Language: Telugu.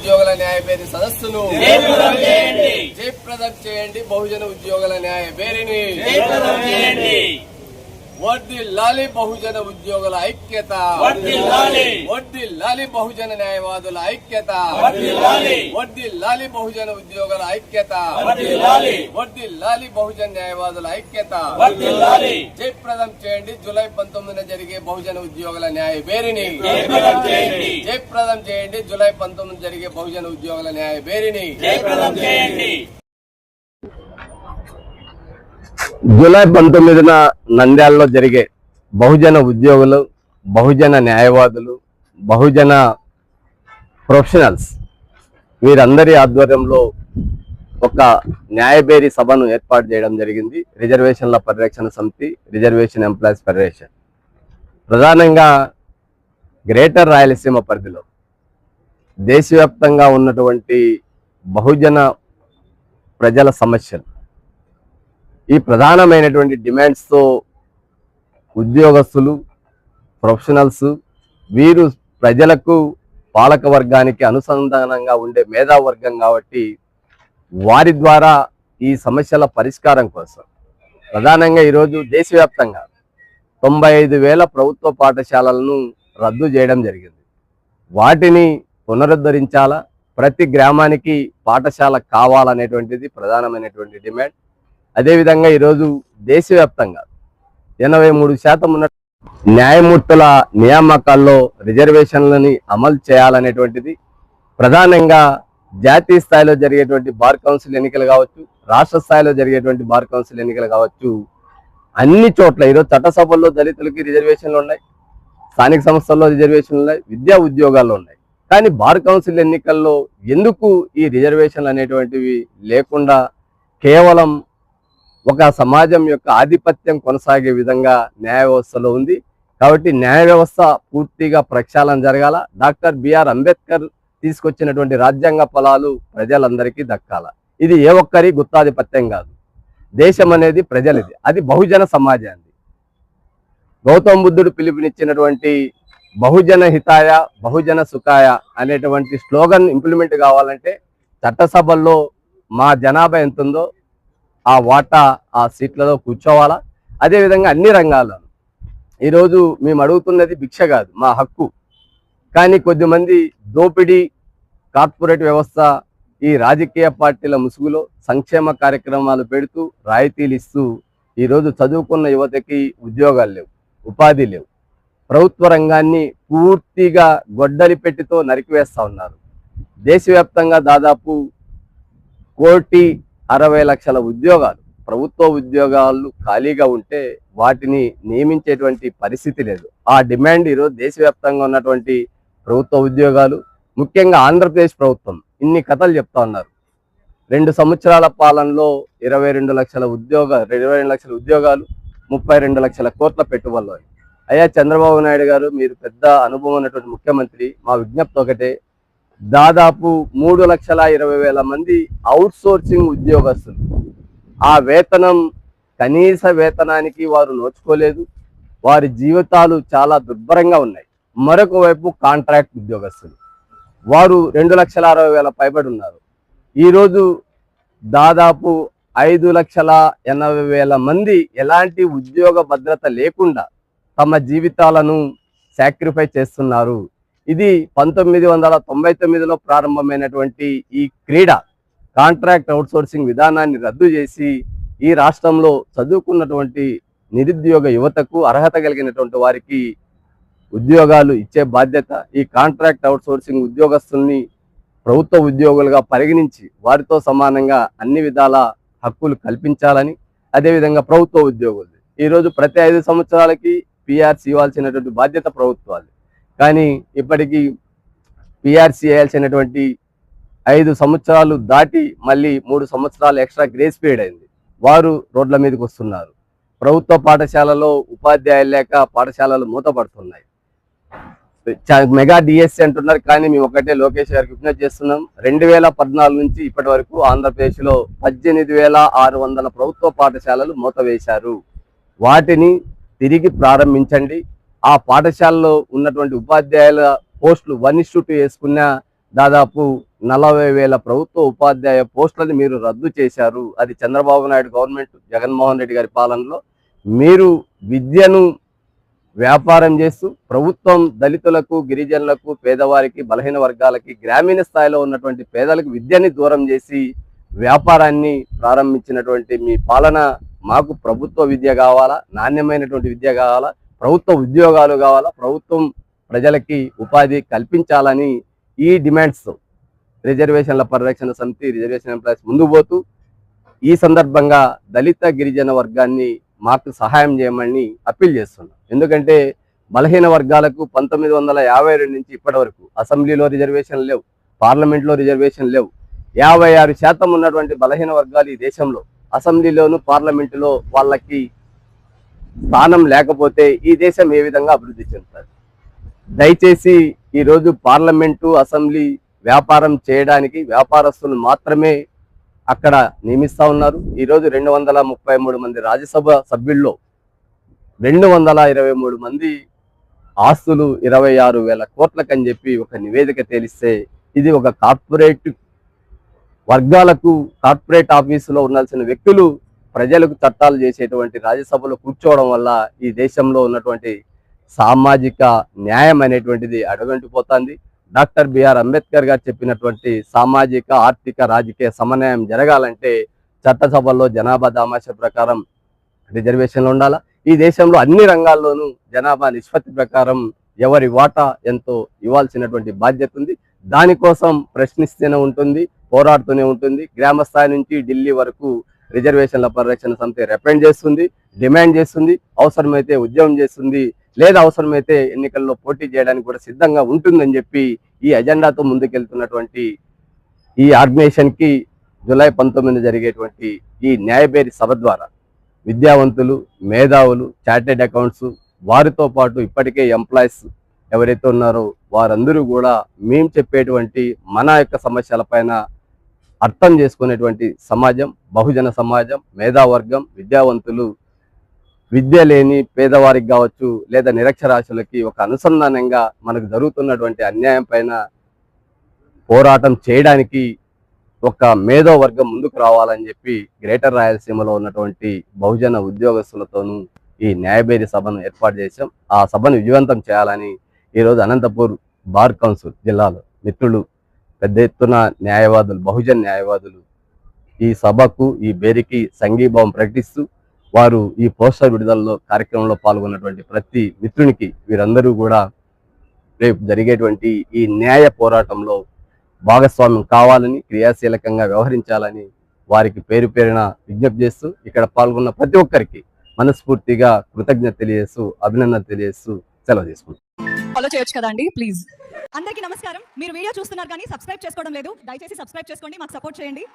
ఉద్యోగుల న్యాయబేరి సదస్సును జయప్రదం చేయండి. బహుజన ఉద్యోగుల న్యాయబేరిని వర్ధిల్లాలి. బహుజన ఉద్యోగుల ఐక్యత వర్ధిల్లాలి. బహుజన న్యాయవాదుల ఐక్యత వర్ధిల్లాలి. బహుజన ఉద్యోగుల ఐక్యత వర్ధిల్లాలి. బహుజన న్యాయవాదుల ఐక్యత జయప్రదం చేయండి. జూలై 19న జరిగే బహుజన ఉద్యోగుల న్యాయబేరిని జయప్రదం చేయండి. జూలై 19 జరిగే బహుజన ఉద్యోగుల న్యాయబేరిని జూలై 19న నంద్యాలలో జరిగే బహుజన ఉద్యోగులు, బహుజన న్యాయవాదులు, బహుజన ప్రొఫెషనల్స్ వీరందరి ఆధ్వర్యంలో ఒక న్యాయబేరి సభను ఏర్పాటు చేయడం జరిగింది. రిజర్వేషన్ల పరిరక్షణ సమితి, రిజర్వేషన్ ఎంప్లాయీస్ ఫెడరేషన్ ప్రధానంగా గ్రేటర్ రాయలసీమ పరిధిలో దేశవ్యాప్తంగా ఉన్నటువంటి బహుజన ప్రజల సమస్యలు, ఈ ప్రధానమైనటువంటి డిమాండ్స్తో ఉద్యోగస్తులు, ప్రొఫెషనల్స్ వీరు ప్రజలకు, పాలక వర్గానికి అనుసంధానంగా ఉండే మేధావర్గం కాబట్టి వారి ద్వారా ఈ సమస్యల పరిష్కారం కోసం ప్రధానంగా ఈరోజు దేశవ్యాప్తంగా 95,000 ప్రభుత్వ పాఠశాలలను రద్దు చేయడం జరిగింది. వాటిని పునరుద్ధరించాలా, ప్రతి గ్రామానికి పాఠశాల కావాలనేటువంటిది ప్రధానమైనటువంటి డిమాండ్. అదేవిధంగా ఈరోజు దేశవ్యాప్తంగా 83% ఉన్న న్యాయమూర్తుల నియామకాల్లో రిజర్వేషన్లని అమలు చేయాలనేటువంటిది ప్రధానంగా జాతీయ స్థాయిలో జరిగేటువంటి బార్ కౌన్సిల్ ఎన్నికలు కావచ్చు, రాష్ట్ర స్థాయిలో జరిగేటువంటి బార్ కౌన్సిల్ ఎన్నికలు కావచ్చు, అన్ని చోట్ల ఈరోజు చట్టసభల్లో దళితులకి రిజర్వేషన్లు ఉన్నాయి, స్థానిక సంస్థల్లో రిజర్వేషన్లు ఉన్నాయి, విద్యా ఉద్యోగాల్లో ఉన్నాయి. కానీ బార్ కౌన్సిల్ ఎన్నికల్లో ఎందుకు ఈ రిజర్వేషన్లు అనేటువంటివి లేకుండా కేవలం ఒక సమాజం యొక్క ఆధిపత్యం కొనసాగే విధంగా న్యాయ వ్యవస్థలో ఉంది. కాబట్టి న్యాయ వ్యవస్థ పూర్తిగా ప్రక్షాళన జరగాల. డాక్టర్ బిఆర్ అంబేద్కర్ తీసుకొచ్చినటువంటి రాజ్యాంగ ఫలాలు ప్రజలందరికీ దక్కాల. ఇది ఏ ఒక్కరి గుత్తాధిపత్యం కాదు. దేశం అనేది ప్రజలది, అది బహుజన సమాజాన్ని. గౌతమ బుద్ధుడు పిలుపునిచ్చినటువంటి బహుజన హితాయ బహుజన సుఖాయ అనేటువంటి స్లోగన్ ఇంప్లిమెంట్ కావాలంటే చట్టసభల్లో మా జనాభా ఎంత ఉందో ఆ వాటా ఆ సీట్లలో కూర్చోవాలా. అదేవిధంగా అన్ని రంగాల్లో ఈరోజు మేము అడుగుతున్నది భిక్ష కాదు, మా హక్కు. కానీ కొద్దిమంది దోపిడీ, కార్పొరేట్ వ్యవస్థ, ఈ రాజకీయ పార్టీల ముసుగులో సంక్షేమ కార్యక్రమాలు పెడుతూ రాయితీలు ఇస్తూ ఈరోజు చదువుకున్న యువతకి ఉద్యోగాలు లేవు, ఉపాధి లేవు. ప్రభుత్వ రంగాన్ని పూర్తిగా గొడ్డలి పెట్టితో నరికివేస్తూ ఉన్నారు. దేశవ్యాప్తంగా దాదాపు 1,60,00,000 ఉద్యోగాలు, ప్రభుత్వ ఉద్యోగాలు ఖాళీగా ఉంటే వాటిని నియమించేటువంటి పరిస్థితి లేదు. ఆ డిమాండ్ ఈరోజు దేశవ్యాప్తంగా ఉన్నటువంటి ప్రభుత్వ ఉద్యోగాలు, ముఖ్యంగా ఆంధ్రప్రదేశ్ ప్రభుత్వం ఇన్ని కథలు చెప్తా ఉన్నారు. 2 సంవత్సరాల పాలనలో 22 లక్షల ఉద్యోగాలు, 32 లక్షల కోట్ల పెట్టుబడులు. అయ్యా చంద్రబాబు నాయుడు గారు, మీరు పెద్ద అనుభవం ఉన్నటువంటి ముఖ్యమంత్రి, మా విజ్ఞప్తి ఒకటే, దాదాపు 3,20,000 మంది అవుట్ సోర్సింగ్ ఉద్యోగస్తులు. ఆ వేతనం, కనీస వేతనానికి వారు నోచుకోలేదు. వారి జీవితాలు చాలా దుర్భరంగా ఉన్నాయి. మరొక వైపు కాంట్రాక్ట్ ఉద్యోగస్తులు, వారు 2,60,000 పైబడి ఉన్నారు. ఈరోజు దాదాపు 5,80,000 మంది ఎలాంటి ఉద్యోగ భద్రత లేకుండా తమ జీవితాలను సాక్రిఫై చేస్తున్నారు. ఇది 1999లో ప్రారంభమైనటువంటి ఈ క్రీడ కాంట్రాక్ట్ అవుట్సోర్సింగ్ విధానాన్ని రద్దు చేసి ఈ రాష్ట్రంలో చదువుకున్నటువంటి నిరుద్యోగ యువతకు, అర్హత కలిగినటువంటి వారికి ఉద్యోగాలు ఇచ్చే బాధ్యత, ఈ కాంట్రాక్ట్ అవుట్సోర్సింగ్ ఉద్యోగస్తుల్ని ప్రభుత్వ ఉద్యోగులుగా పరిగణించి వారితో సమానంగా అన్ని విధాల హక్కులు కల్పించాలని, అదేవిధంగా ప్రభుత్వ ఉద్యోగులు ఈరోజు ప్రతి 5 సంవత్సరాలకి పిఆర్సీ ఇవ్వాల్సినటువంటి బాధ్యత ప్రభుత్వాలు. కానీ ఇప్పటికీ పిఆర్సీ వేయాల్సినటువంటి 5 సంవత్సరాలు దాటి మళ్ళీ 3 సంవత్సరాలు ఎక్స్ట్రా గ్రేస్ పీరియడ్ అయింది. వారు రోడ్ల మీదకి వస్తున్నారు. ప్రభుత్వ పాఠశాలలో ఉపాధ్యాయులు లేక పాఠశాలలు మూతపడుతున్నాయి. మెగా డిఎస్సి అంటున్నారు, కానీ మేము ఒకటే లోకేష్ గారికి విజ్ఞప్తి చేస్తున్నాం. 2014 నుంచి ఇప్పటి వరకు ఆంధ్రప్రదేశ్లో 18,600 ప్రభుత్వ పాఠశాలలు మూతవేశారు. వాటిని తిరిగి ప్రారంభించండి. ఆ పాఠశాలలో ఉన్నటువంటి ఉపాధ్యాయుల పోస్టులు 1:2 వేసుకున్నా దాదాపు 40,000 ప్రభుత్వ ఉపాధ్యాయ పోస్టులను మీరు రద్దు చేశారు. అది చంద్రబాబు నాయుడు గవర్నమెంట్, జగన్మోహన్ రెడ్డి గారి పాలనలో. మీరు విద్యను వ్యాపారం చేస్తూ ప్రభుత్వం దళితులకు, గిరిజనులకు, పేదవారికి, బలహీన వర్గాలకి, గ్రామీణ స్థాయిలో ఉన్నటువంటి పేదలకు విద్యని దూరం చేసి వ్యాపారాన్ని ప్రారంభించినటువంటి మీ పాలన, మాకు ప్రభుత్వ విద్య కావాలా, నాణ్యమైనటువంటి విద్య కావాలా, ప్రభుత్వ ఉద్యోగాలు కావాలా, ప్రభుత్వం ప్రజలకి ఉపాధి కల్పించాలని ఈ డిమాండ్స్ రిజర్వేషన్ల పరిరక్షణ సమితి, రిజర్వేషన్ ఎంప్లాయీస్ ముందుకు పోతూ ఈ సందర్భంగా దళిత గిరిజన వర్గాన్ని మాకు సహాయం చేయమని అప్పీల్ చేస్తున్నాం. ఎందుకంటే బలహీన వర్గాలకు 1952 నుంచి ఇప్పటి వరకు అసెంబ్లీలో రిజర్వేషన్ లేవు, పార్లమెంట్లో రిజర్వేషన్ లేవు. 56% ఉన్నటువంటి బలహీన వర్గాలు ఈ దేశంలో అసెంబ్లీలోను, పార్లమెంటులో వాళ్ళకి స్థానం లేకపోతే ఈ దేశం ఏ విధంగా అభివృద్ధి చెందుతుంది? దయచేసి ఈరోజు పార్లమెంటు, అసెంబ్లీ వ్యాపారం చేయడానికి వ్యాపారస్తులు మాత్రమే అక్కడ నియమిస్తా ఉన్నారు. ఈరోజు 233 మంది రాజ్యసభ సభ్యుల్లో 223 మంది ఆస్తులు 26,000 కోట్లకని చెప్పి ఒక నివేదిక తేలిస్తే, ఇది ఒక కార్పొరేట్ వర్గాలకు, కార్పొరేట్ ఆఫీసులో ఉండాల్సిన వ్యక్తులు ప్రజలకు చట్టాలు చేసేటువంటి రాజ్యసభలో కూర్చోవడం వల్ల ఈ దేశంలో ఉన్నటువంటి సామాజిక న్యాయం అనేటువంటిది అడుగంటిపోతుంది. డాక్టర్ బిఆర్ అంబేద్కర్ గారు చెప్పినటువంటి సామాజిక, ఆర్థిక, రాజకీయ సమన్వయం జరగాలంటే చట్టసభల్లో జనాభా దామాషా ప్రకారం రిజర్వేషన్లు ఉండాలా. ఈ దేశంలో అన్ని రంగాల్లోనూ జనాభా నిష్పత్తి ప్రకారం ఎవరి వాటా ఎంతో ఇవ్వాల్సినటువంటి బాధ్యత ఉంది. దానికోసం ప్రశ్నిస్తూనే ఉంటుంది, పోరాడుతూనే ఉంటుంది. గ్రామ స్థాయి నుంచి ఢిల్లీ వరకు రిజర్వేషన్ల పరిరక్షణ సమితి రిప్రజెంట్ చేస్తుంది, డిమాండ్ చేస్తుంది, అవసరమైతే ఉద్యమం చేస్తుంది, లేదా అవసరమైతే ఎన్నికల్లో పోటీ చేయడానికి కూడా సిద్ధంగా ఉంటుందని చెప్పి ఈ అజెండాతో ముందుకెళ్తున్నటువంటి ఈ ఆర్గనైజేషన్కి జూలై 19 జరిగేటువంటి ఈ న్యాయబేరి సభ ద్వారా విద్యావంతులు, మేధావులు, చార్టెడ్ అకౌంట్స్, వారితో పాటు ఇప్పటికే ఎంప్లాయీస్ ఎవరైతే ఉన్నారో వారందరూ కూడా మేము చెప్పేటువంటి మన యొక్క సమస్యలపైన అర్థం చేసుకునేటువంటి సమాజం, బహుజన సమాజం, మేధావర్గం, విద్యావంతులు, విద్య లేని పేదవారికి కావచ్చు లేదా నిరక్షరాస్యులకి ఒక అనుసంధానంగా మనకు జరుగుతున్నటువంటి అన్యాయం పైన పోరాటం చేయడానికి ఒక మేధో వర్గం ముందుకు రావాలని చెప్పి గ్రేటర్ రాయలసీమలో ఉన్నటువంటి బహుజన ఉద్యోగస్తులతోనూ ఈ న్యాయబేరి సభను ఏర్పాటు చేశాం. ఆ సభను విజయవంతం చేయాలని ఈరోజు అనంతపూర్ బార్ కౌన్సిల్ జిల్లాలో మిత్రులు పెద్ద ఎత్తున న్యాయవాదులు, బహుజన న్యాయవాదులు ఈ సభకు, ఈ బేరికి సంఘీభావం ప్రకటిస్తూ వారు ఈ పోస్టర్ విడుదలలో కార్యక్రమంలో పాల్గొన్నటువంటి ప్రతి మిత్రునికి వీరందరూ కూడా రేపు జరిగేటువంటి ఈ న్యాయ పోరాటంలో భాగస్వామ్యం కావాలని, క్రియాశీలకంగా వ్యవహరించాలని వారికి పేరు పేరున విజ్ఞప్తి చేస్తూ ఇక్కడ పాల్గొన్న ప్రతి ఒక్కరికి మనస్ఫూర్తిగా కృతజ్ఞత తెలియజేస్తూ, అభినందన తెలియజేస్తూ సెలవు తీసుకుంటాం. ఫాలో చేయొచ్చు కదండి ప్లీజ్. అందరికీ నమస్కారం. మీరు వీడియో చూస్తున్నారు కానీ సబ్స్క్రైబ్ చేసుకోవడం లేదు. దయచేసి సబ్స్క్రైబ్ చేసుకోండి, మాకు సపోర్ట్ చేయండి.